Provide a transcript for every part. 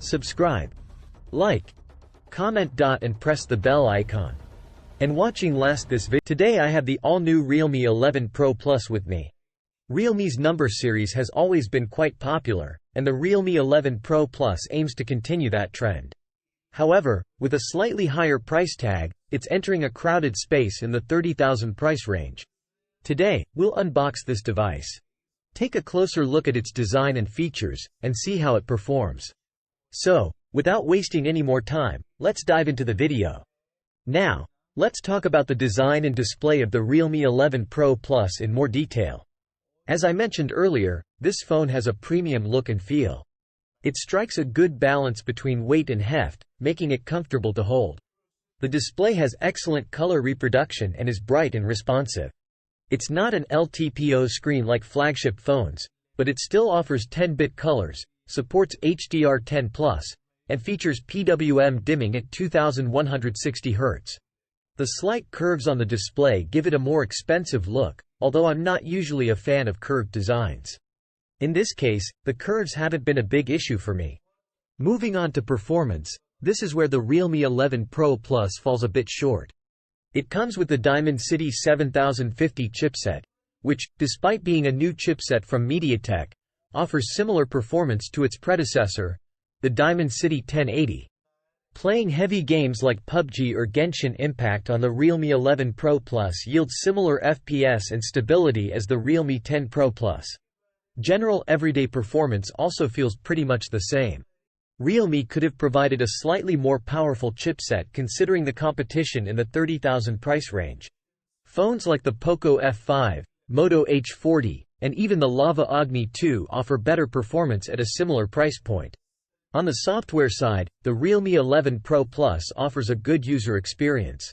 subscribe, like, comment. And press the bell icon. And watching last this video. Today I have the all-new Realme 11 Pro Plus with me. Realme's number series has always been quite popular, and the Realme 11 Pro Plus aims to continue that trend. However, with a slightly higher price tag, it's entering a crowded space in the 30,000 price range. Today, we'll unbox this device. Take a closer look at its design and features, and see how it performs. So, without wasting any more time, let's dive into the video. Now, let's talk about the design and display of the Realme 11 Pro Plus in more detail. As I mentioned earlier, this phone has a premium look and feel. It strikes a good balance between weight and heft, making it comfortable to hold. The display has excellent color reproduction and is bright and responsive. It's not an LTPO screen like flagship phones, but it still offers 10-bit colors, supports HDR10+, and features PWM dimming at 2160 Hz. The slight curves on the display give it a more expensive look, although I'm not usually a fan of curved designs. In this case, the curves haven't been a big issue for me. Moving on to performance, this is where the Realme 11 Pro Plus falls a bit short. It comes with the Dimensity 7050 chipset, which, despite being a new chipset from MediaTek, offers similar performance to its predecessor, the Dimensity 1080. Playing heavy games like PUBG or Genshin Impact on the Realme 11 Pro Plus yields similar FPS and stability as the Realme 10 Pro Plus. General everyday performance also feels pretty much the same. Realme could have provided a slightly more powerful chipset considering the competition in the 30,000 price range. Phones like the Poco F5, Moto H40, and even the Lava Agni 2 offer better performance at a similar price point. On the software side, the Realme 11 Pro Plus offers a good user experience.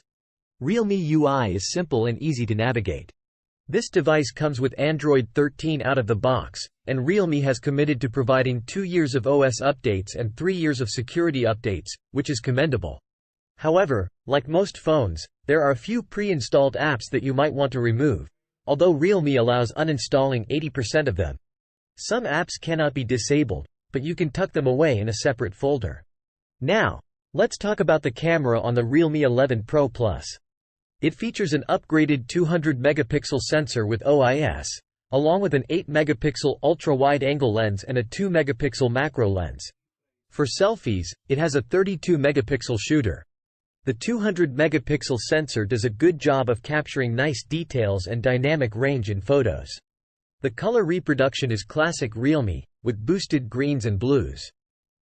Realme UI is simple and easy to navigate. This device comes with Android 13 out of the box, and Realme has committed to providing 2 years of OS updates and 3 years of security updates, which is commendable. However, like most phones, there are a few pre-installed apps that you might want to remove, although Realme allows uninstalling 80% of them. Some apps cannot be disabled, but you can tuck them away in a separate folder. Now, let's talk about the camera on the Realme 11 Pro Plus. It features an upgraded 200-megapixel sensor with OIS, along with an 8-megapixel ultra-wide-angle lens and a 2-megapixel macro lens. For selfies, it has a 32-megapixel shooter. The 200-megapixel sensor does a good job of capturing nice details and dynamic range in photos. The color reproduction is classic Realme, with boosted greens and blues.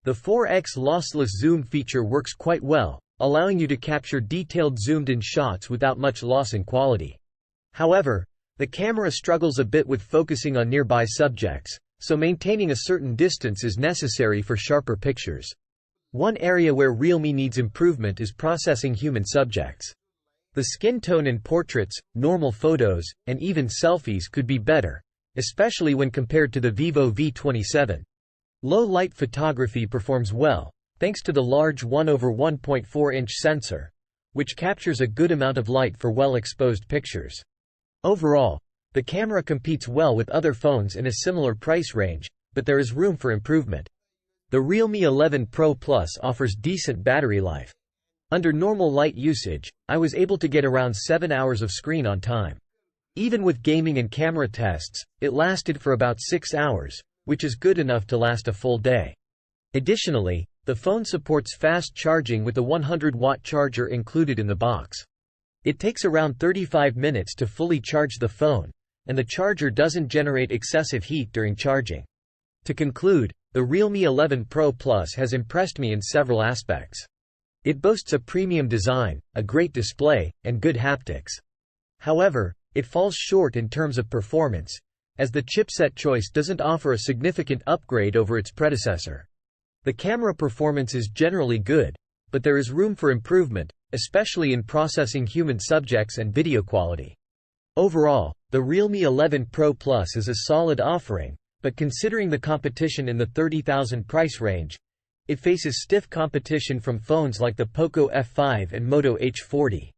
The 4x lossless zoom feature works quite well, allowing you to capture detailed zoomed-in shots without much loss in quality. However, the camera struggles a bit with focusing on nearby subjects, so maintaining a certain distance is necessary for sharper pictures. One area where Realme needs improvement is processing human subjects. The skin tone in portraits, normal photos, and even selfies could be better, especially when compared to the Vivo V27. Low-light photography performs well, thanks to the large 1/1.4-inch sensor, which captures a good amount of light for well-exposed pictures. Overall, the camera competes well with other phones in a similar price range, but there is room for improvement. The Realme 11 Pro Plus offers decent battery life. Under normal light usage, I was able to get around 7 hours of screen on time. Even with gaming and camera tests, it lasted for about 6 hours, which is good enough to last a full day. Additionally, the phone supports fast charging with a 100-watt charger included in the box. It takes around 35 minutes to fully charge the phone, and the charger doesn't generate excessive heat during charging. To conclude, the Realme 11 Pro Plus has impressed me in several aspects. It boasts a premium design, a great display, and good haptics. However, it falls short in terms of performance, as the chipset choice doesn't offer a significant upgrade over its predecessor. The camera performance is generally good, but there is room for improvement, especially in processing human subjects and video quality. Overall, the Realme 11 Pro Plus is a solid offering, but considering the competition in the 30,000 price range, it faces stiff competition from phones like the Poco F5 and Moto H40.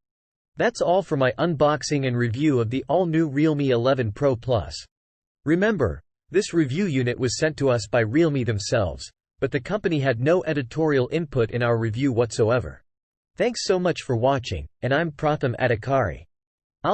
That's all for my unboxing and review of the all-new Realme 11 Pro Plus. Remember, this review unit was sent to us by Realme themselves, but the company had no editorial input in our review whatsoever. Thanks so much for watching, and I'm Pratham Adhikari.